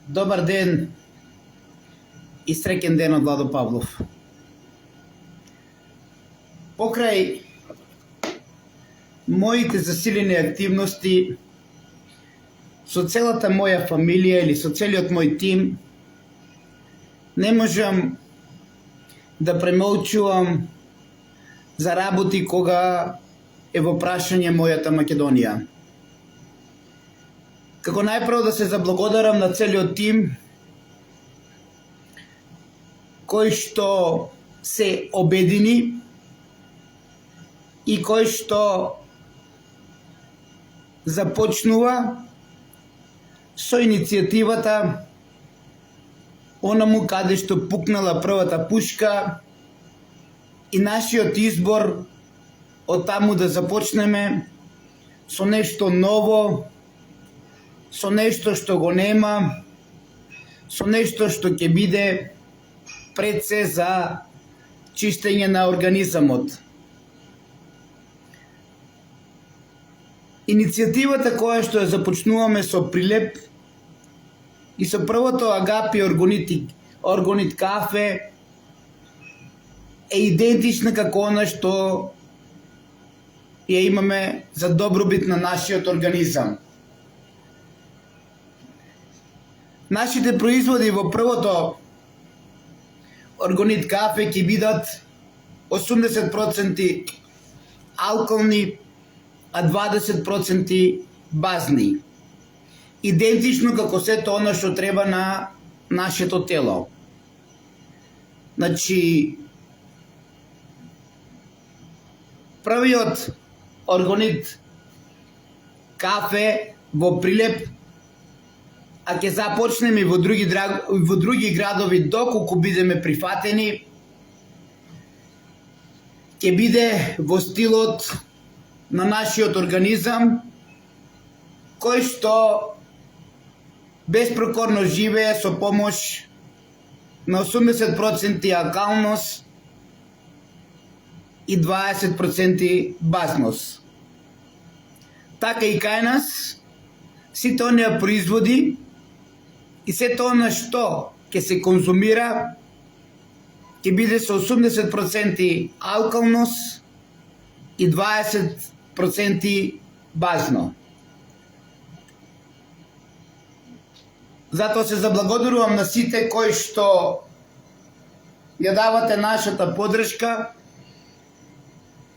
Добар ден и среќен ден од Владо Павлов. Покрај моите засилени активности со целата моја фамилија или со целиот мој тим, не можам да премолчувам за работи кога е во прашање мојата Македонија. Како најпрво да се заблагодарам на целиот тим кој што се обедини и кој што започнува со иницијативата онаму каде што пукнала првата пушка и нашиот избор од таму да започнеме со нешто ново, со нешто што го нема, со нешто што ќе биде пред се за чистење на организамот. Иницијативата која што ја започнуваме со Прилеп и со првото Агапи Органит кафе е идентична како она што ја имаме за добробит на нашиот организам. Нашите производи во првото Органит кафе ќе бидат 80% алколни, а 20% базни. Идентично како сето она што треба на нашето тело. Значи, првиот Органит кафе во Прилеп, а ќе започнеме и во други градови доколку бидеме прифатени, ќе биде во стилот на нашиот организам, кој што беспрокорно живее со помош на 80% алкалност и 20% базност. Така и кај нас, сите оние производи и сето она што ќе се конзумира ќе биде со 80% алкалност и 20% базно. Затоа се заблагодарувам на сите кои што ја давате нашата поддршка.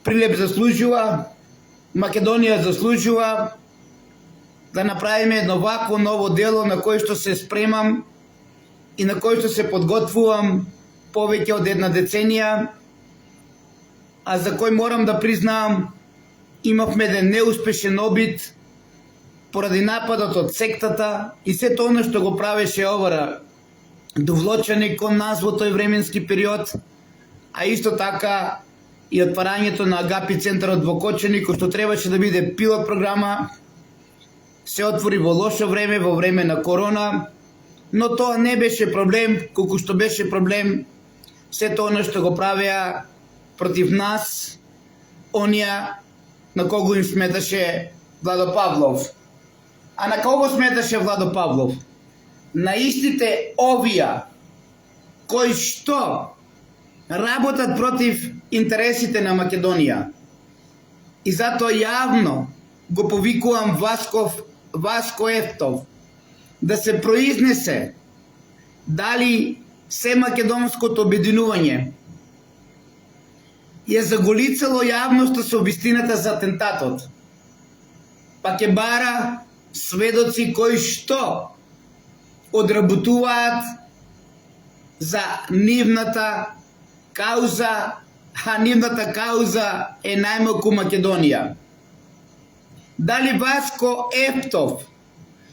Прилеп заслужува, Македонија заслужува да направиме едно вакво ново дело на кој што се спремам и на кој што се подготвувам повеќе од една деценија, а за кој морам да признавам имавме еден неуспешен обид поради нападот од сектата и сето оно што го правеше ОВР довлочене кон нас во тој временски период, а исто така и отварањето на Агапи центарот во Кочани, кој што требаше да биде пилот програма, се отвори во лошо време, во време на корона, но тоа не беше проблем, колку што беше проблем сето оно што го правеа против нас, онија на кого им сметаше Владо Павлов. А на кого сметаше Владо Павлов? На истите овија кои што работат против интересите на Македонија. И затоа јавно го повикувам Васко Ефтов да се произнесе дали се македонското обединување ја заголицало јавноста со вистината за атентатот, па ќе бара сведоци кои што одработуваат за нивната кауза, а нивната кауза е најмалку Македонија. Дали Васко Ефтов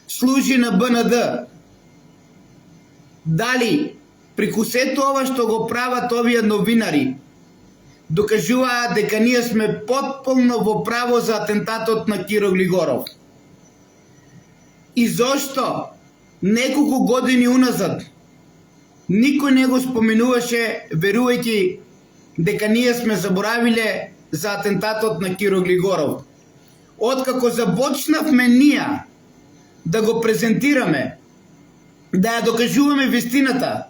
служи на БНД? Дали преку сето ова што го прават овие новинари докажуваат дека ние сме потполно во право за атентатот на Киро Глигоров? И зошто неколку години уназад никој не го споменуваше, верувајќи дека ние сме заборавиле за атентатот на Киро Глигоров? Откако започнавме ние да го презентираме да ја докажуваме вистината,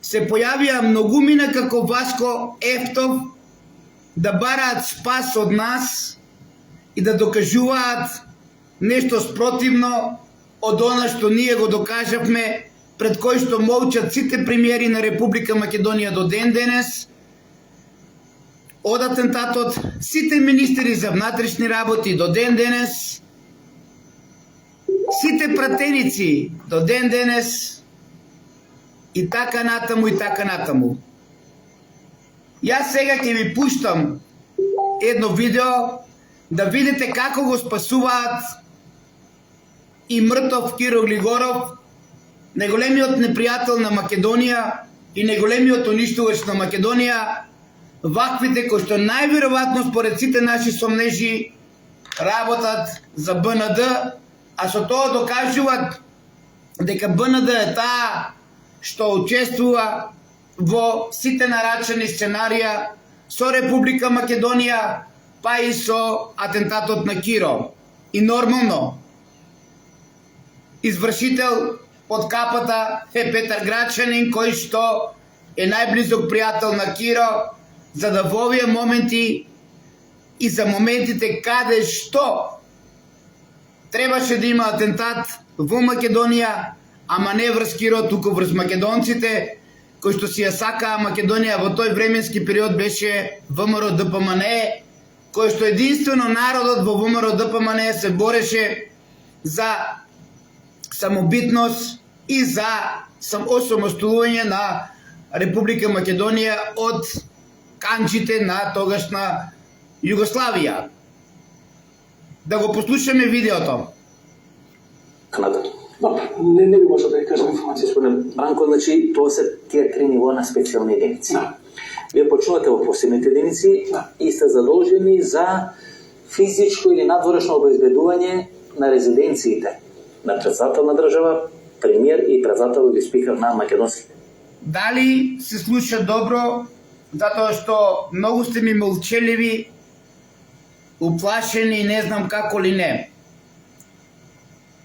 се појавија многумина како Васко Ефтов да бараат спас од нас и да докажуваат нешто спротивно од она што ние го докажавме, пред кој што молчат сите премиери на Република Македонија до ден денес, од атентатот, сите министри за внатрешни работи до ден денес, сите пратеници до ден денес и така натаму и така натаму. Јас сега ќе ви пуштам едно видео да видите како го спасуваат и мртов Киро Глигоров, најголемиот непријател на Македонија и најголемиот уништувач на Македонија, ваквите кои што најверојатно според сите наши сомнежи работат за БНД, а со тоа докажуваат дека БНД е таа што учествува во сите нарачани сценарија со Република Македонија, па и со атентатот на Киро. И нормално, извршител под капата е Петар Грачанин, кој што е најблизок пријател на Киро, за да во овие моменти и за моментите каде што требаше да има атентат во Македонија, ама не врз Киро, туку врз македонците, кои што си ја сакаа Македонија во тој временски период беше ВМРО ДПМНЕ, кој што единствено народот во ВМРО ДПМНЕ се бореше за самобитност и за осамосталување на Република Македонија од канџите на тогашна Југославија. Да го послушаме видеото. Не би можел да ја кажам информација. Господин Бранко, значи тоа се тие 3 ниво на специјални единици. Да. Вие почнувате во посебните единици и сте задолжени за физичко или надворешно обезбедување на резиденциите на председател на држава, премиер и председател или спикер на македонските. Дали се слуша добро, затоа што многу сте ми молчеливи, уплашени и не знам како ли не.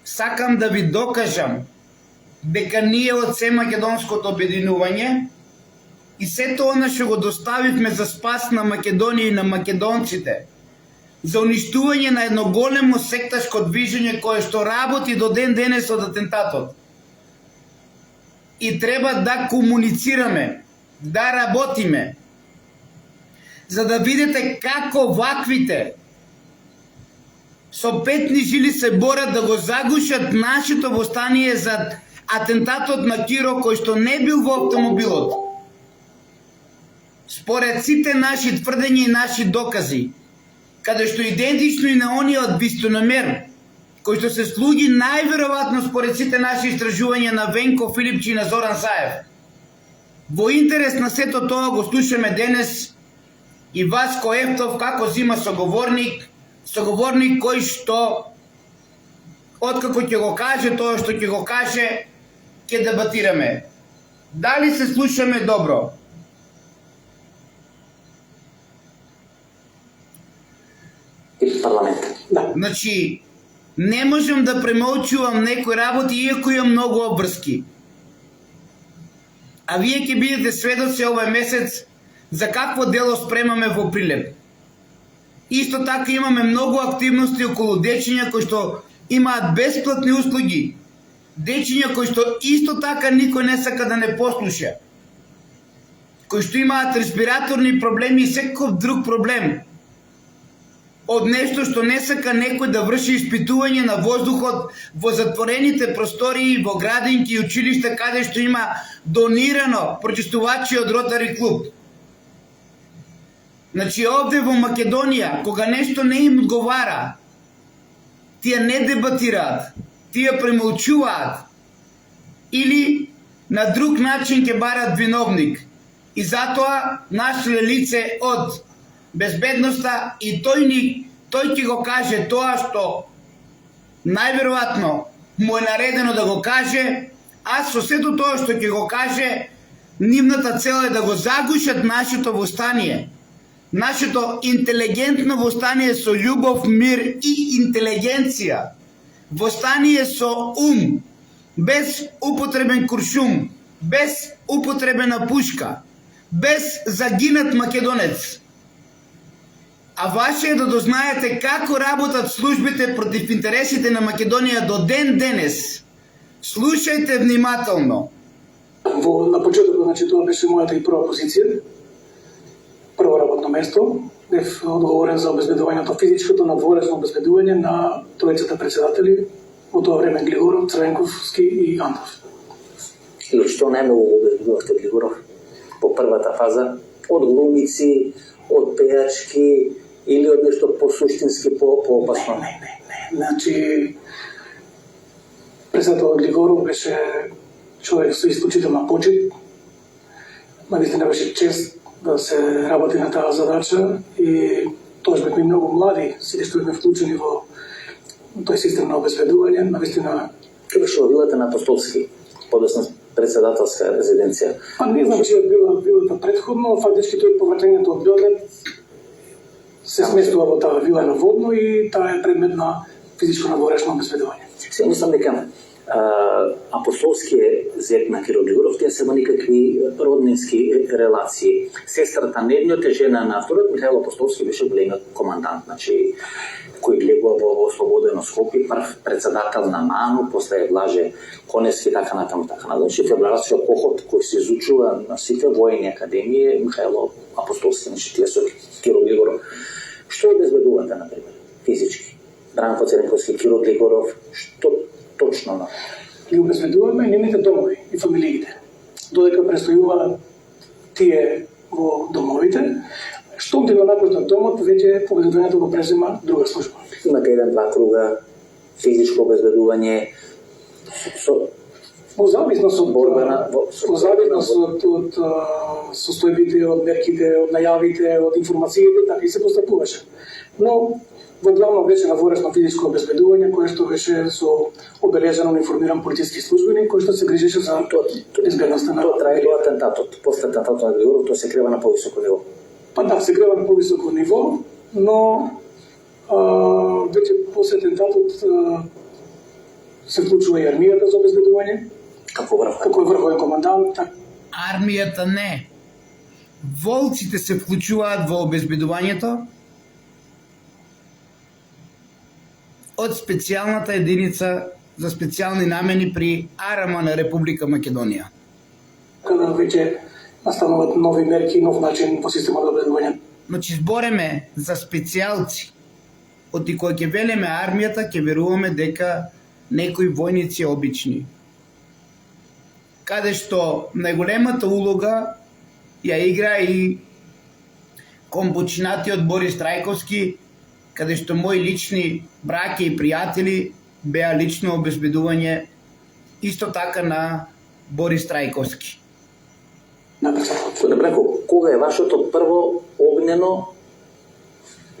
Сакам да ви докажам дека ние од се македонското обединување и сето она што го доставивме за спас на Македонија и на македонците, за уништување на едно големо секташко движење кое што работи до ден денес од атентатот. И треба да комуницираме, да работиме, за да видите како ваквите со петни жили се борат да го загушат нашето востание за атентатот на Киро, кој што не бил во автомобилот. Според сите наши тврдења и наши докази, каде што идентично и на ониот бистономер, кој што се слуги најверојатно според сите наши истражувања на Венко Филипчи и на Зоран Заев. Во интерес на сето тоа го слушаме денес и Васко Ефтов како зима соговорник кој што откако ќе го каже тоа што ќе го каже, ќе дебатираме. Дали се слушаме добро? И парламент. Да. Значи, не можам да премолчувам некои работи, иако имам многу обврски. А вие ќе бидете сведоци овој месец за какво дело спремаме во Прилеп. Исто така имаме многу активности околу дечиња кои што имаат бесплатни услуги. Дечиња кои што исто така никој не сака да не послуша. Кои што имаат респираторни проблеми и секој друг проблем. Од нешто што не сака некој да врши испитување на воздухот во затворените простории, во градинки и училишта каде што има донирано прочистувачи од Ротари клуб. Значи овде во Македонија, кога нешто не им одговара, тие не дебатираат, тие премолчуваат или на друг начин ќе барат виновник. И затоа нашле лице од безбедноста и тој ќе го каже тоа што најверојатно му е наредено да го каже, а со сето тоа што ќе го каже, нивната цел е да го загушат нашето востание. Нашето интелигентно востание со љубов, мир и интелигенција. Востание со ум. без употребен куршум, без употребена пушка, без загинат македонец. А ваше е да дознаете како работат службите против интересите на Македонија до ден денес. Слушајте внимателно. На почетокот, значи, тоа беше мојата и прва позиција. Прво работно место. Бев одговорен за обезбедувањето, физичкото надворешно обезбедување на тројцата председатели, во тоа време Глигоров, Црвенковски и Антов. И од што најмногу обезбедувавте Глигоров по првата фаза? Од глумици, од пејачки или од нешто посуштински, поопасно? Не. Значи, председателот Глигоров беше човек со исклучителна почит. Навистина беше чест да се работи на таа задача и тоа бевме многу млади, сите што бевме вклучени во тој систем на обезбедување. Навистина Што беше во вилата на Апостолски, подоцна председателска резиденција? па не знам че била вилата предходно, фактички тој повраќањето од Белград се сместува во таа вила на Водно и таа е предмет на физичко надворешно обезбедување. Се мислам дека Апостолски е зет на Киро Глигоров, тие се во никакви роднински релации. Сестрата на едниот е жена на вториот, Михаил Апостолски беше големиот командант, значи кој влегува во Слободено Скопје, прв председател на МАНУ, после Блаже Коневски, така натаму. Значи февруарскиот поход кој се изучува на сите војни академии, Михаил Апостолски, значи тие со Киро Глигоров. Што обезбедувате, например, физички? Бранко Цренковски, Киро Глигоров, што точно Ги обезбедуваме нивните домови и фамилиите. Додека престојуваат тие во домовите, штом ти го напуштат домот, веќе обезбедувањето го презема друга служба. Имате 1-2 круга физичко обезбедување Во зависност од борбена, од состојбите, од мерките, од најавите, од информациите, така и се постапуваше. Но во главно беше надворешно физичко обезбедување, кое што беше со обележен униформиран полициски службеник, кој што се грижеше за безбедноста на... Тоа трае до атентатот. После атентатот на Глигоров, тоа се крива на повисоко ниво. Па да, се крива на повисоко ниво, но веќе после атентатот се вклучува и армијата за обезбедување. Како врховен командант. Армијата не. Волците се вклучуваат во обезбедувањето од специјалната единица за специјални намени при АРМ на Република Македонија. Када веќе настануваат нови мерки, нов начин во системот на обезбедување. Значи збореме за специјалци. Оти кога ќе велеме армијата, ќе веруваме дека некои војници обични. Каде што најголемата улога ја игра и компочинатиот Борис Трајковски, каде што мои лични браќа и пријатели беа лично обезбедување исто така на Борис Трајковски. Бранко, кога е вашето прво огнено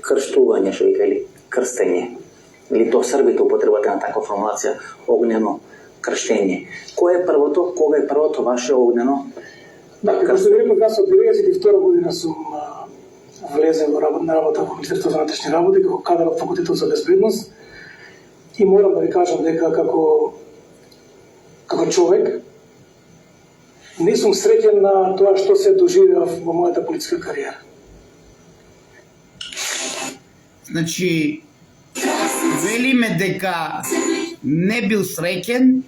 крштување, што вика, или крстење? Или тоа србите употребате на таква формулација, огнено крштење. Кога е првото ваше огнено? Да, како што ви реков, јас од 92 година сум влезен во работа во Министерството за внатрешни работи како кадар од факултетот за безбедност и морам да ви кажам дека како човек не сум среќен на тоа што се доживеав во мојата политичка кариера. Значи, велиме дека не бил среќен,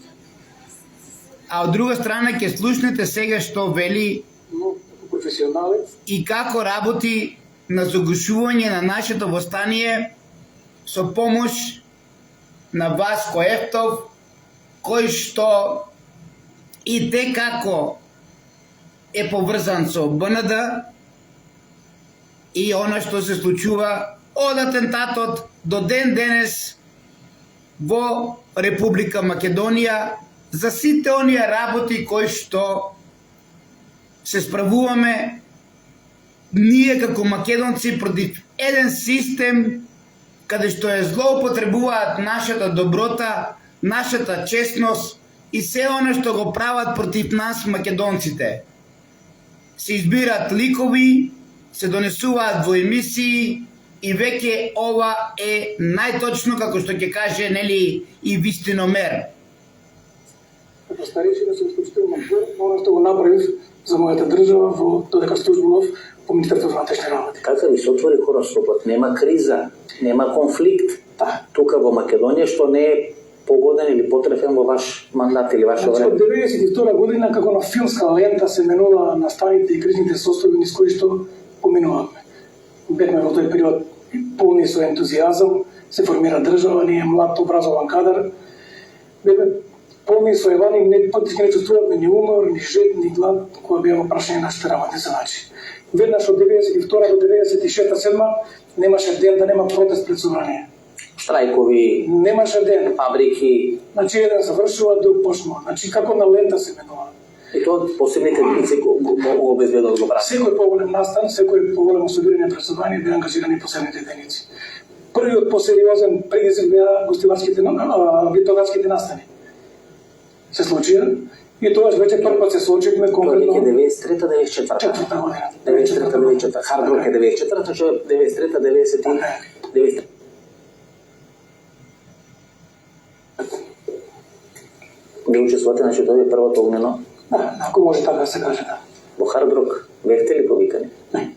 а од друга страна ќе слушнете сега што вели професионален и како работи на загушување на нашето востание со помош на Васко Ефтов, кој што и те како е поврзан со БНД и она што се случува од атентатот до ден денес во Република Македонија за сите оние работи кои што се справуваме ние како македонци против еден систем каде што е злоупотребуваат нашата доброта, нашата честност и се оно што го прават против нас македонците. Се избират ликови, се донесуваат во емисии и веќе ова е најточно како што ќе каже нели и вистиномер. старешина со исклучително надзор на оно што го направив за мојата држава во додека службував по Министерството за внатрешни работи. Како ви се отвори хороскопот? Нема криза, нема конфликт. Да. Тука во Македонија што не е погоден или потрефен во ваш мандат или ваше Значи, време. од 92 година како на филмска лента се менува наставите и кризните состојби низ кои што поминуваме. Бевме во тој период полни со ентузијазам, се формира држава, ние млад образован кадар. Бевме полни со евани, не патички не чувствувавме ни умор, ни жед, ни глад, кога беа прашање нашите работни задачи. Веднаш од 92 до 96-7 немаше ден да нема протест пред собрание. Штрајкови, Немаше ден. фабрики, Значи еден завршува, друг почнува. Значи како на лента се менува. и тоа посебните единици го обезбедуват го брат. Секој поголем настан, секој поголемо собирање пред собрание беа ангажирани посебните единици. Првиот посериозен предизвик беа гостиварските битогарските настани. Се случија и тоа веќе првпат се случивме Тоа е конкретно 93-94. четврта година. 93-94. Хардрок е 94, што е 93-90. Ви учествувате, значи тоа е првото огнено Да, ако може така да се каже, да. во Хардрок. Бевте ли повикани? Не.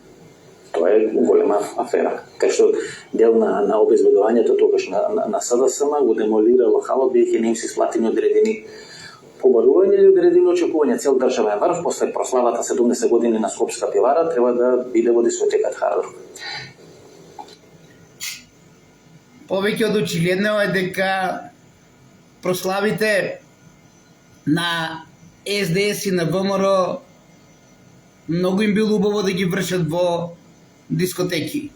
Тоа е голема афера. Кај што дел на обезбедувањето тогаш на СДСМ го демолира локалот, бидејќи не им се исплатени одредени побарување или одредени очекувања. Цел државен врв после прославата 70 години на Скопска пивара треба да биде во дискотеката Хардрок. Повеќе од очигледно е дека прославите на СДС и на ВМРО многу им било убаво да ги вршат во дискотеки.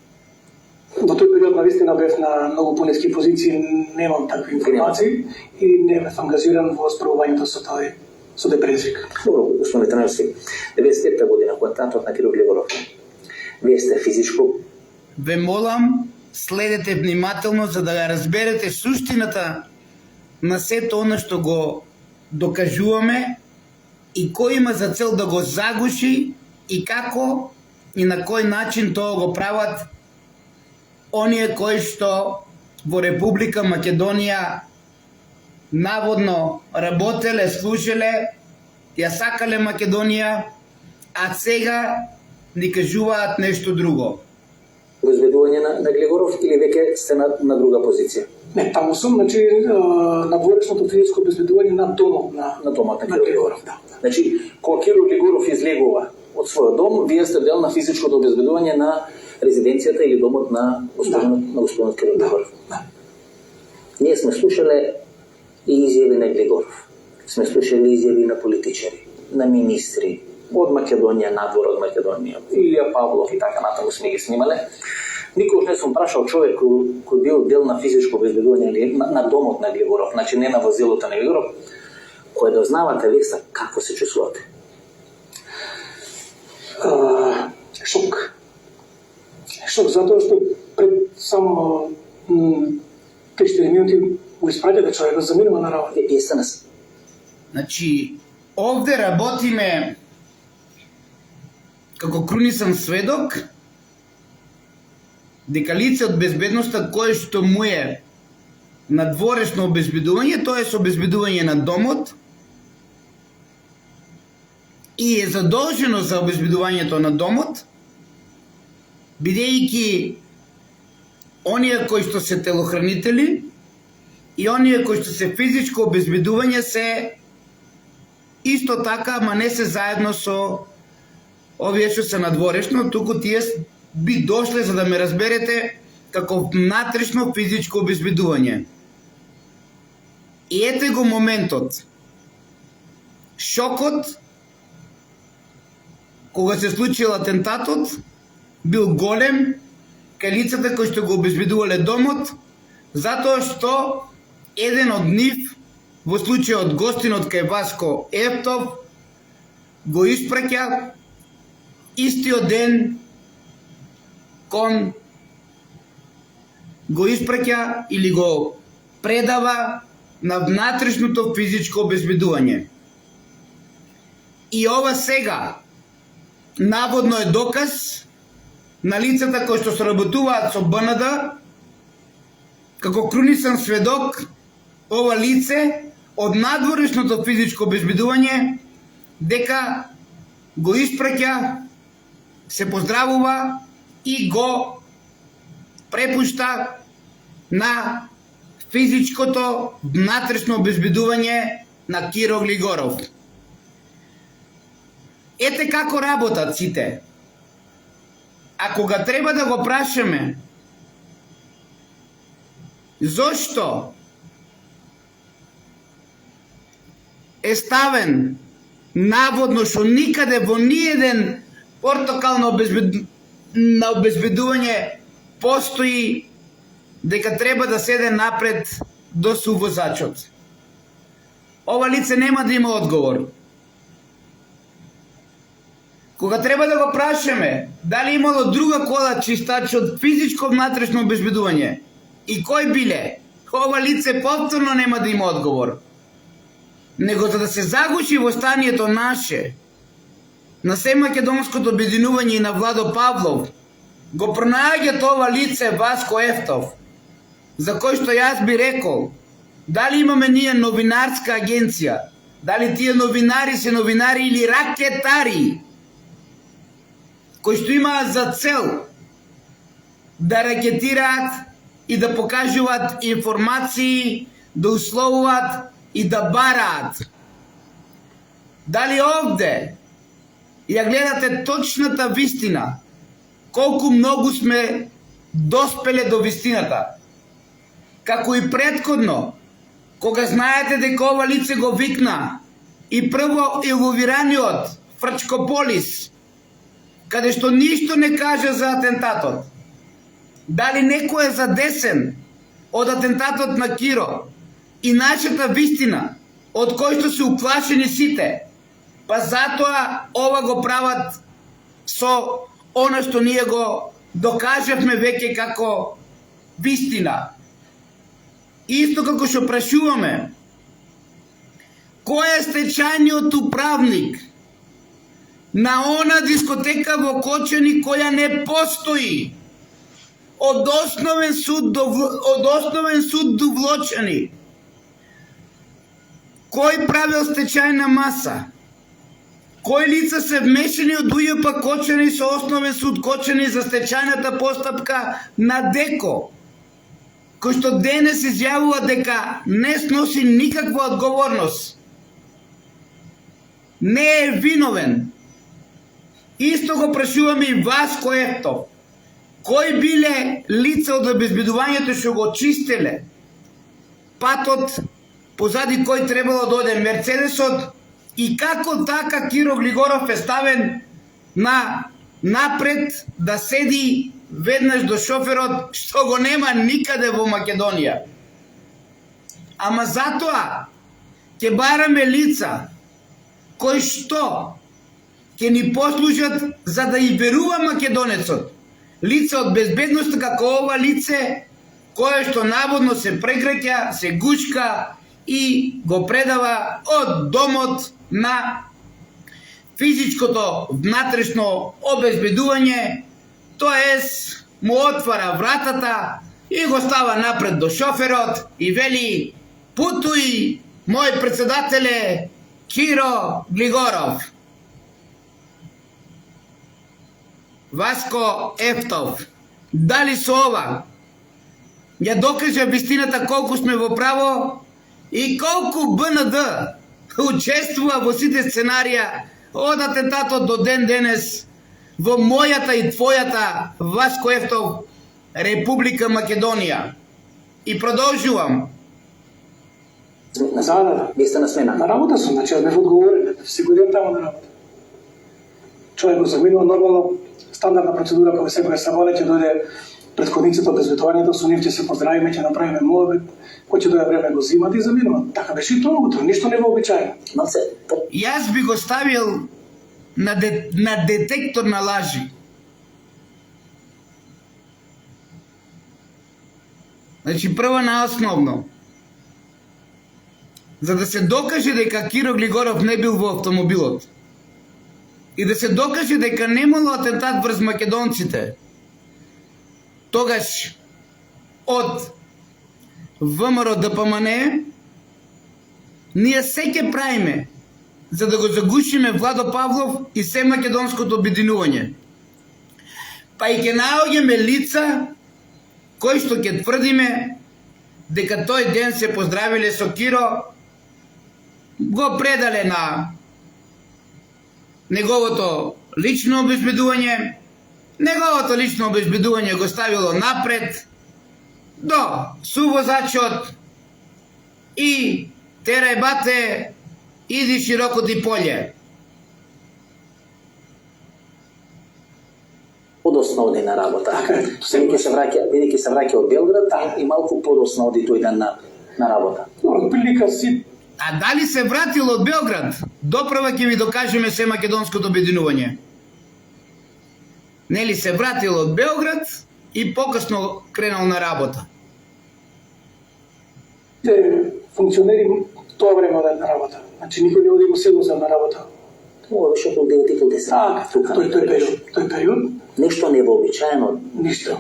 До тој период навистина бев на многу пониски позиции, немам такви информации и не бев ангажиран во справувањето со тој предизвик. Добро, господин Тренерски, 95-та година, кога татот на Кирил Глигоров, вие сте физичко. Ве молам, следете внимателно за да ја разберете суштината на сето оно што го докажуваме и кој има за цел да го загуши и како и на кој начин тоа го прават оние кои што во Република Македонија наводно работеле, служеле, ја сакале Македонија, а сега ни кажуваат нешто друго. Обезбедување на Глигоров или веќе сте на друга позиција? Не, таму сум, значи на дворешното физичко обезбедување на домот На домот на на Кирил Глигоров. Глигоров. Значи, кога Кирил Глигоров излегува од својот дом, вие сте дел на физичкото обезбедување на резиденцијата или домот на господинот Кирил Глигоров. Да. Ние сме слушале и изјави на Глигоров. Сме слушали изјави на политичари, на министри, од Македонија, надвор од Македонија, Илија Павлов и така натаму сме ги снимале. Никогаш не сум прашал човек кој бил дел на физичко обезбедување на домот на Глигоров, значи не на возилото на Глигоров, кој дознавате веста како се чувствувате? Шок. Шок затоа што пред само 3-4 минути го испраќате човекот, заминува на работа. Вие сте нас. Значи, овде работиме како крунисен сведок дека лице од безбедноста кое што му е надворешно обезбедување, тоа е со обезбедување на домот и е задолжено за обезбедувањето на домот, бидејќи оние кои што се телохранители и оние кои што се физичко обезбедување се исто така, ама не се заедно со овие што се надворешно, туку тие би дошле за да ме разберете како внатрешно физичко обезбедување. И ете го моментот. Шокот кога се случил атентатот бил голем кај лицата кои што го обезбедувале домот, затоа што еден од нив, во случајот гостинот кај Васко Ефтов, го испраќа истиот ден кон го испраќа или го предава на внатрешното физичко обезбедување. И ова сега наводно е доказ на лицата кои што соработуваат со БНД, како крунисен сведок, ова лице од надворешното физичко обезбедување дека го испраќа, се поздравува и го препушта на физичкото внатрешно обезбедување на Киро Глигоров. Ете како работат сите. А кога треба да го прашаме зошто е ставен наводно што никаде во ниеден портокал на обезбедување постои дека треба да седе напред до сувозачот. Ова лице нема да има одговор. Кога треба да го прашаме дали имало друга кола чистач од физичко внатрешно обезбедување и кој биле, ова лице повторно нема да има одговор. Него за да се загуши востанието наше, на Семакедонското обединување и на Владо Павлов, го пронаѓа това лице Васко Ефтов, за кој што јас би рекол, дали имаме ние новинарска агенција, дали тие новинари се новинари или ракетари, кои што имаат за цел да ракетираат и да покажуваат информации, да условуваат и да бараат. Дали овде ја гледате точната вистина, колку многу сме доспеле до вистината. Како и претходно, кога знаете дека ова лице го викна и прво иловираниот Фрчкополис, каде што ништо не кажа за атентатот. Дали некој е задесен од атентатот на Киро и нашата вистина, од кој што се уплашени сите, па затоа ова го прават со она што ние го докажавме веќе како вистина. Исто како што прашуваме, кој е стечајниот управник на она дискотека во Кочани која не постои од основен суд до Влочани? Кој правил стечајна маса? Кои лица се вмешани од УЈП Кочани со основен суд Кочани за стечајната постапка на ДЕКО, кој што денес изјавува дека не сноси никаква одговорност, не е виновен? Исто го прашуваме и Васко Ефтов. Кои биле лица од обезбедувањето што го чистеле патот позади кој требало да оде Мерцедесот и како така Киро Глигоров е ставен напред да седи веднаш до шоферот, што го нема никаде во Македонија. Ама затоа ќе бараме лица кои што ќе ни послужат за да и верува македонецот. Лица од безбедноста како ова лице кое што наводно се преграќа, се гучка и го предава од домот на физичкото внатрешно обезбедување, тоест му отвара вратата и го става напред до шоферот и вели: путуј, мој председателе Киро Глигоров. Васко Ефтов, дали со ова ја докажа вистината колку сме во право и колку БНД учествува во сите сценарија од атентатот до ден денес во мојата и твојата, Васко Ефтов, Република Македонија. И продолжувам. Вие сте на смена. На работа сум, значи бев одговорен, секој ден таму на работа. Човек го заминува нормално, стандардна процедура кога секој сабале ќе дојде претходниците од безбедувањето, со нив ќе се поздравиме, ќе направиме молбет, кој ќе дојде време го зимат и заминува. Така беше и тоа утро, ништо не вообичаено. Јас би го ставил на детектор на лажи. Значи, прво наосновно, за да се докаже дека Киро Глигоров не бил во автомобилот и да се докаже дека немало атентат врз македонците, тогаш од ВМРО ДПМН ние се ќе правиме за да го загушиме Владо Павлов и се македонското обединување. Па и ќе наоѓаме лица кои што ќе тврдиме дека тој ден се поздравиле со Киро, го предале на неговото лично обезбедување, неговото лично обезбедување го ставило напред до сувозачот и терај бате, иди широко ти поле. Подосно оди на работа. Бидејќи се враќа од Белград и малку подосно оди тој ден на работа. Прилика си. А дали се вратил од Белград? Доправа ќе ви докажеме се македонското обединување. Нели се вратил од Белград и покасно кренал на работа. Функционери тоа време одат на работа. Значи никој не оди во село за на работа. Тоа беше околу 9-10. Тој период. Нешто невообичаено. Ништо.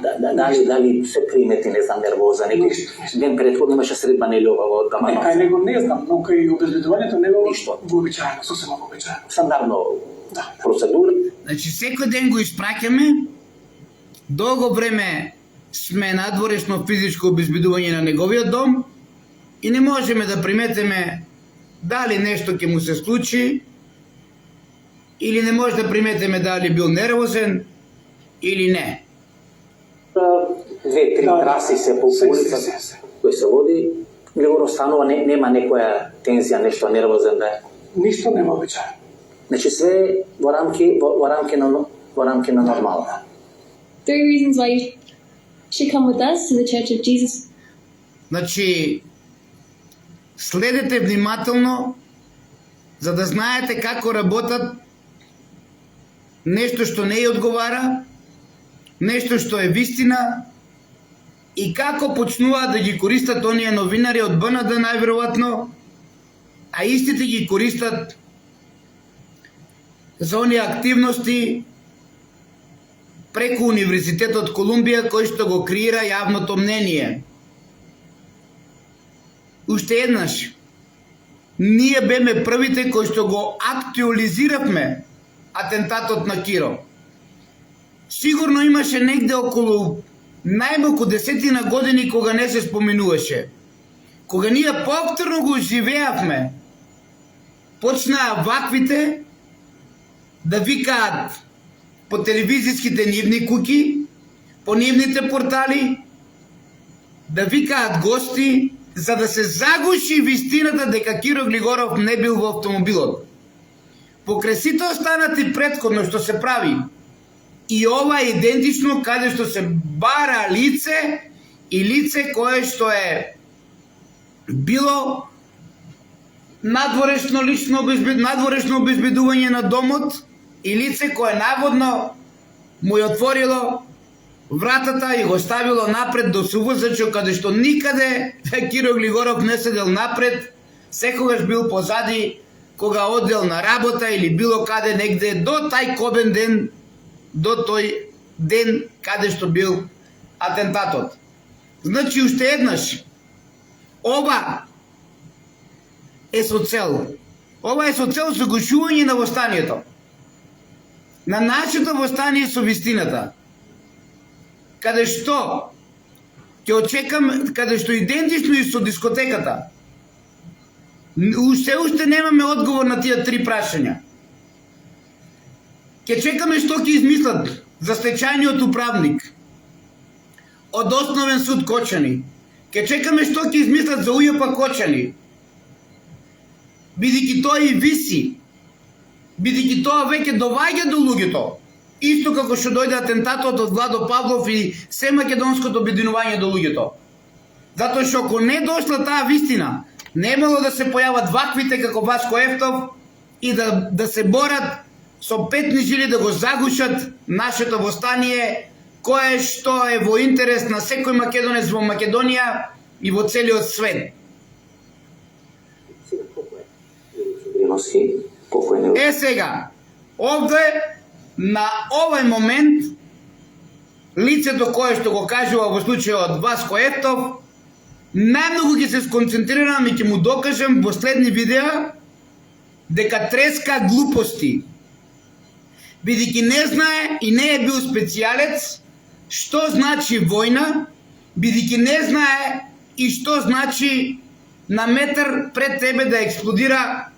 Дали се примети, не знам, нервоза, некој ден предходно имаше средба Нелјова во Даманов. Кај него не знам, но кај обезбедувањето него вообичаено, сосема вообичаено. Стандардно процедура. Значи секој ден го испраќаме, долго време сме надворешно физичко обезбедување на неговиот дом и не можеме да приметиме дали нешто ќе му се случи или не може да приметиме дали бил нервозен или не. 2-3 траси се по улица кој се води, Григор станува, нема некоја тензија, нешто нервозен да е. Ништо нема обичаено. Значи све во рамки на нормално. 3 reasons why you should come with us to the Church of Jesus. Значи, следете внимателно, за да знаете како работат нешто што не ја одговара, нешто што е вистина и како почнуваат да ги користат оние новинари од БНД најверојатно, а истите ги користат за оние активности преку Универзитетот Колумбија кој што го креира јавното мнение. Уште еднаш, ние беме првите кои што го актуализиравме атентатот на Киро. Сигурно имаше негде околу најмалку 10 години кога не се споминуваше. Кога ние повторно го живеавме, почнаа ваквите да викаат по телевизиските нивни куки, по нивните портали, да викаат гости, за да се загуши вистината дека Киро Глигоров не бил во автомобилот. Покрај сите останати претходно што се прави, и ова е идентично каде што се бара лице и лице кое што е било надворешно обезбедување на домот и лице кое наводно му ја отворило вратата и го ставило напред до сувозачот, каде што никаде Киро Глигоров не седел напред, секогаш бил позади кога одел на работа или било каде негде до тај кобен ден, до тој ден каде што бил атентатот. Значи, уште еднаш, ова е со цел. Ова е со цел загушување на востанието. На нашето востание со вистината. Каде што ќе очекам, каде што идентично и со дискотеката. Уште немаме одговор на тие 3 прашања. Ќе чекаме што ќе измислат за стечајниот управник од Основен суд Кочани. Ќе чекаме што ќе измислат за УЈП Кочани. Бидејќи тоа и виси, бидејќи тоа веќе доваѓа до луѓето, исто како што дојде атентатот од Владо Павлов и се македонското обединување до луѓето. Затоа што ако не дошла таа вистина, немало да се појават ваквите како Васко Ефтов и да се борат со петни жили да го загушат нашето востание, кое што е во интерес на секој македонец во Македонија и во целиот свет. Е сега, овде, на овој момент, лицето кое што го кажува во случајот Васко Ефтов, најмногу ќе се сконцентрирам и ќе му докажам во следни видеа дека треска глупости, бидејќи не знае и не е бил специјалец што значи војна, бидејќи не знае и што значи на метар пред тебе да експлодира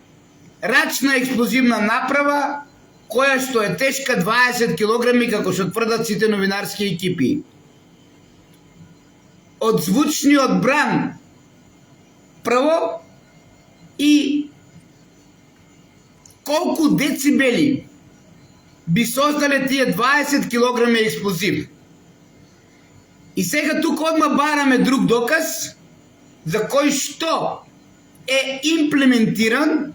рачна експлозивна направа која што е тешка 20 килограми, како што тврдат сите новинарски екипи. Од звучниот бран прво и колку децибели би создале тие 20 килограми експлозив. И сега тука одма бараме друг доказ за кој што е имплементиран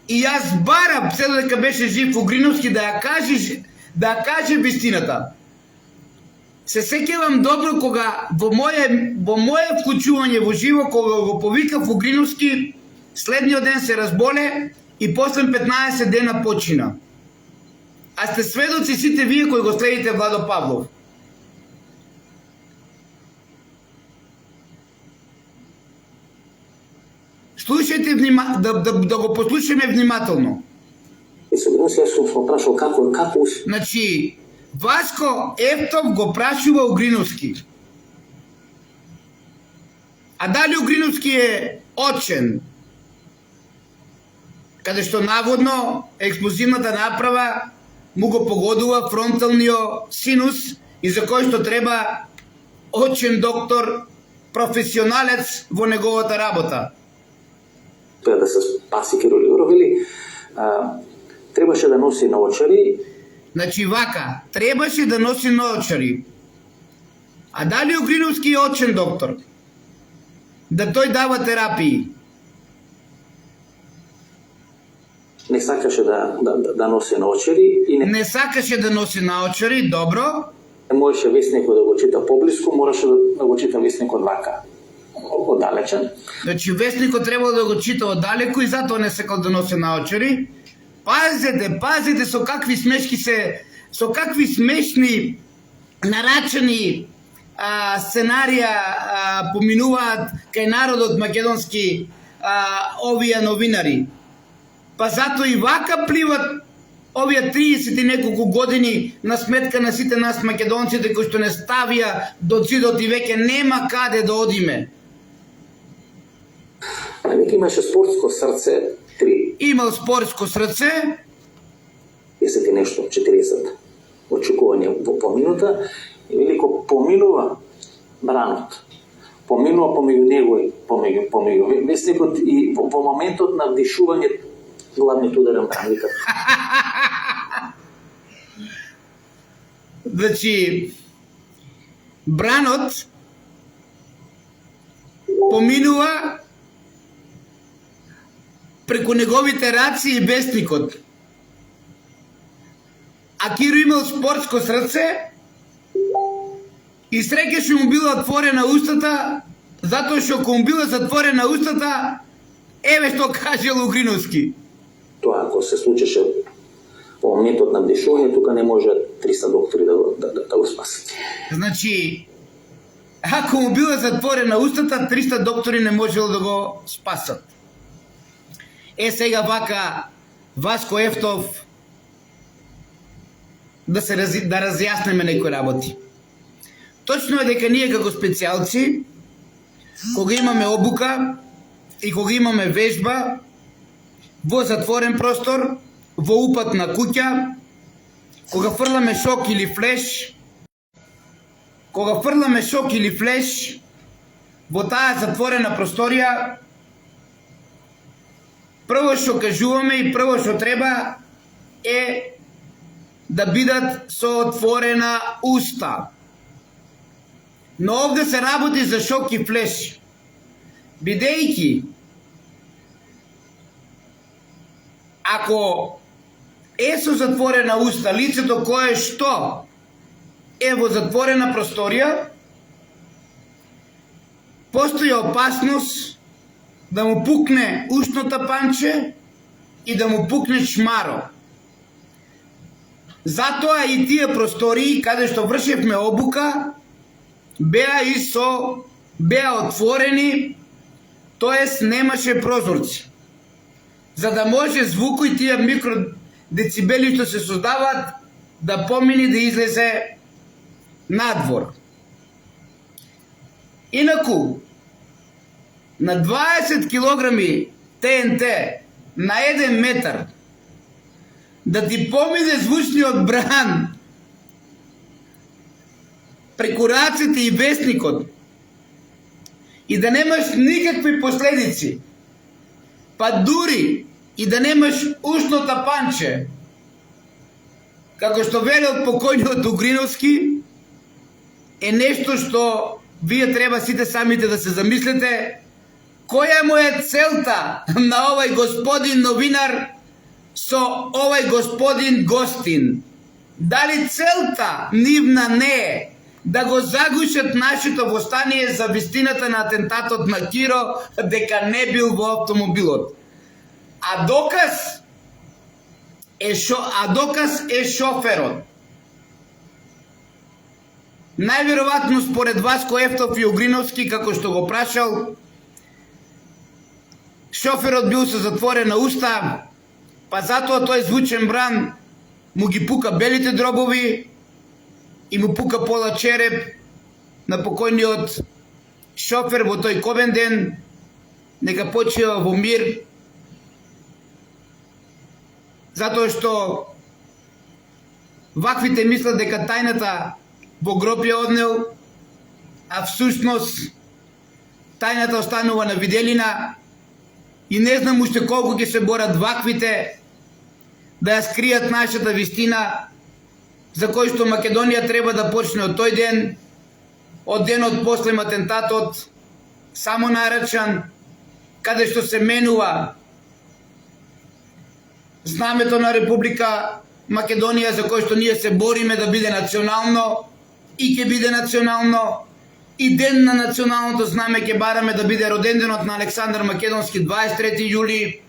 и јас барам, се додека беше жив Угриновски, да ја каже вистината. Се сеќавам добро кога во моje вклучување во живо, кога го повикав Угриновски, следниот ден се разболе и после 15 дена почина. А сте сведоци сите вие кои го следите Владо Павлов. Слушајте да го послушаме внимателно. И се сум прашал како. Значи, Васко Ефтов го прашува Угриновски. А дали Угриновски е очен? Каде што наводно експлозивната направа му го погодува фронталниот синус и за кој што треба очен доктор, професионалец во неговата работа. Да се спаси Кирил Јуров, или требаше да носи наочари. Значи вака, требаше да носи наочари. А дали Угриновски е очен доктор? Да тој дава терапии? Не сакаше да носи наочари и не сакаше да носи наочари, добро. Не можеше весникот да го чита поблиску, мораше да го чита весникот вака, оддалечен. Значи весникот требало да го чита оддалеку и затоа не сакал да носи наочари. Пазете со какви смешни нарачани сценарија поминуваат кај народот македонски овие новинари. Па зато и вака пливат овие 30 и неколку години на сметка на сите нас македонците кои што не ставија до цидот и веќе нема каде да одиме. Веќе имаше спортско срце, 3. Имал спортско срце. 10 и нешто, 40 очекување по минута и велико поминува бранот. Поминува помеѓу него и помеѓу весникот и во моментот на вдишување главниот ударен бран. Значи, бранот поминува преку неговите раци и вестникот. А Киро имал спортско срце и среќа што му била отворена устата, затоа што ако му била затворена устата, еве што кажел Угриновски. Тоа ако се случеше во моментот на вдишување, тука не може 300 доктори да го спасат. Значи, ако му била затворена устата, 300 доктори не можело да го спасат. Сега вака Васко Ефтов да разјаснеме некои работи. Точно е дека ние како специјалци, кога имаме обука и кога имаме вежба во затворен простор, во упат на куќа, кога фрламе шок или флеш во таа затворена просторија, прво што кажуваме и прво што треба е да бидат со отворена уста. Но овде се работи за шок и флеш. Бидејќи ако е со затворена уста лицето кое што е во затворена просторија, постои опасност да му пукне ушното панче и да му пукне чмаро. Затоа и тие простории каде што вршевме обука беа и со беа отворени, тоест немаше прозорци. За да може звукот и тие микродецибели што се создаваат да помине да излезе надвор. Инаку, на 20 килограми ТНТ на 1 метар да ти помине звучниот бран преку раците и весникот и да немаш никакви последици, па дури и да немаш ушно тапанче, како што велел покојниот Угриновски, е нешто што вие треба сите самите да се замислите која му е целта на овај господин новинар со овај господин гостин. Дали целта нивна не е да го загушат нашето востание за вистината на атентатот на Киро дека не бил во автомобилот. А доказ е шоферот. Најверојатно според Васко Ефтов и Угриновски, како што го прашал, шоферот бил со затворена уста, па затоа тој звучен бран му ги пука белите дробови и му пука пола череп на покојниот шофер во тој ковен ден, нека почива во мир, затоа што ваквите мислат дека тајната во гроб ја однел, а всушност тајната останува на виделина и не знам уште колку ќе се борат ваквите да ја скријат нашата вистина, за кој што Македонија треба да почне од тој ден, од денот после атентатот, само нарачан, каде што се менува знамето на Република Македонија, за кој што ние се бориме да биде национално и ќе биде национално, и ден на националното знаме ќе бараме да биде роден денот на Александар Македонски 23 јули,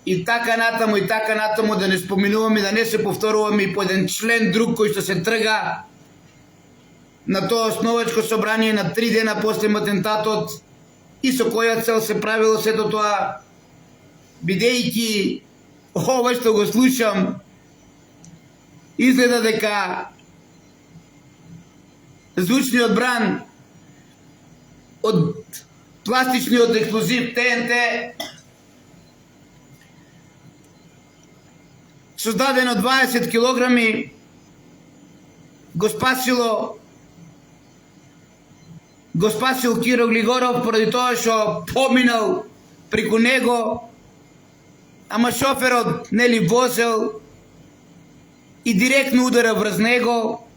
и така натаму, да не споминуваме, да не се повторуваме и по еден член друг кој што се трга на тоа основачко собрание на 3 дена после атентатот и со која цел се правило сето тоа, бидејќи ова што го слушам изгледа дека звучниот бран од пластичниот експлозив ТНТ создадено 20 килограми го спасил Киро Глигоров поради тоа што поминал преку него, ама шоферот нели возел и директно удара врз него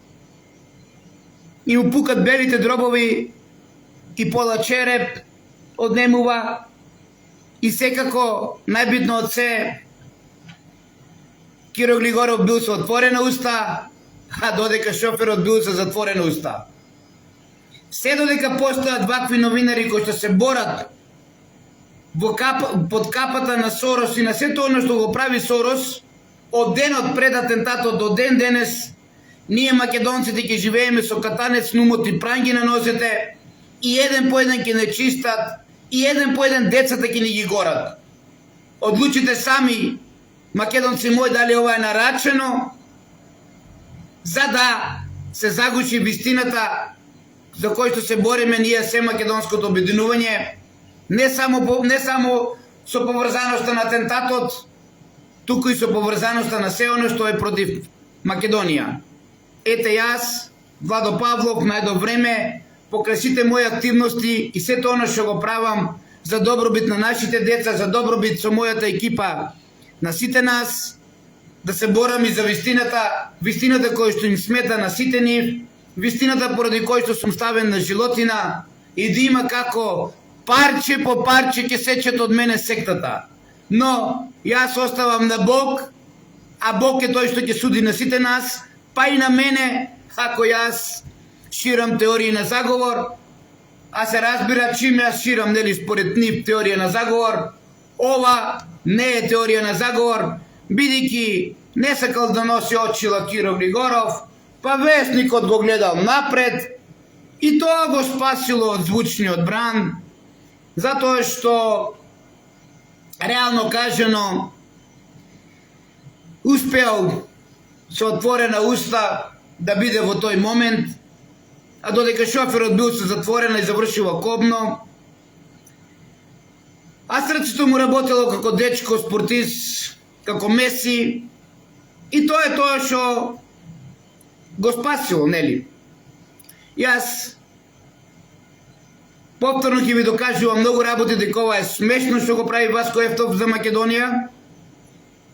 и му пукат белите дробови и пола череп однемува, и секако најбитно од се Киро Глигоров бил со отворена уста, а додека шоферот бил со затворена уста. Се додека постојат вакви новинари кои што се борат под капата на Сорос и на сето оно што го прави Сорос, од денот пред атентатот до ден денес, ние македонците ќе живееме со катанец, нумот и пранги на нозете, и еден по еден ќе не чистат, и еден по еден децата ќе ни ги горат. Одлучите сами, македонци мои, дали ова е нарачено за да се загуши вистината за кој што се бориме ние, се македонското обединување, не само со поврзаноста на атентатот, туку и со поврзаноста на се оно што е против Македонија. Ете јас, Владо Павлов, најдо време, покрај сите мои активности и сето оно што го правам за добробит на нашите деца, за добробит со мојата екипа, на сите нас, да се борам и за вистината која што им смета на сите нив, вистината поради кој што сум ставен на животина, и да има како парче по парче ќе сечат од мене сектата. Но јас оставам на Бог, а Бог е тој што ќе суди на сите нас, па и на мене, ако јас ширам теории на заговор, а се разбира чим јас ширам, нели, според нив теорија на заговор, ова не е теорија на заговор, бидејќи не сакал да носи очила Киро Глигоров, па весникот го гледал напред, И тоа го спасило од звучниот бран, затоа што, реално кажано, успеал со отворена уста да биде во тој момент, а додека шоферот бил со затворена и завршила кобно, а срцето му работело како дечко, спортист, како Меси, и тоа е тоа што го спасило, нели? Јас повторно ќе ви докажувам многу работи дека ова е смешно што го прави Васко Ефтов за Македонија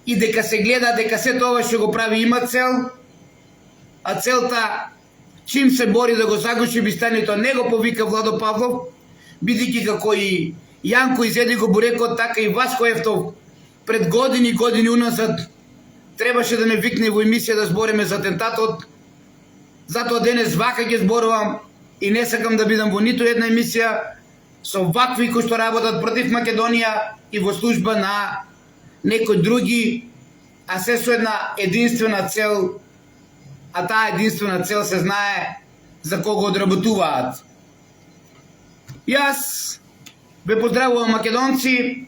и дека се гледа дека се тоа што го прави има цел, а целта чим се бори да го загуши Бистанито не го повика Владо Павлов, бидејќи како и Јанко изеди го бурекот, така и Васко Ефтов пред години уназад требаше да ме викне во емисија да збориме за атентатот. Затоа денес вака ќе зборувам и не сакам да бидам во ниту една емисија со вакви кои што работат против Македонија и во служба на некои други, а се со една единствена цел, а таа единствена цел се знае за кого одработуваат. Јас ве поздравувам, македонци,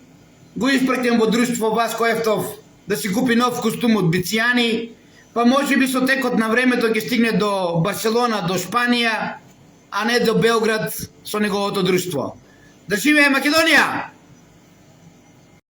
го испратям во друштво Васко Ефтов да си купи нов костум од Бицијани, па може би со текот на времето ќе стигне до Барселона, до Шпанија, а не до Белград со неговото друштво. Да живее Македонија!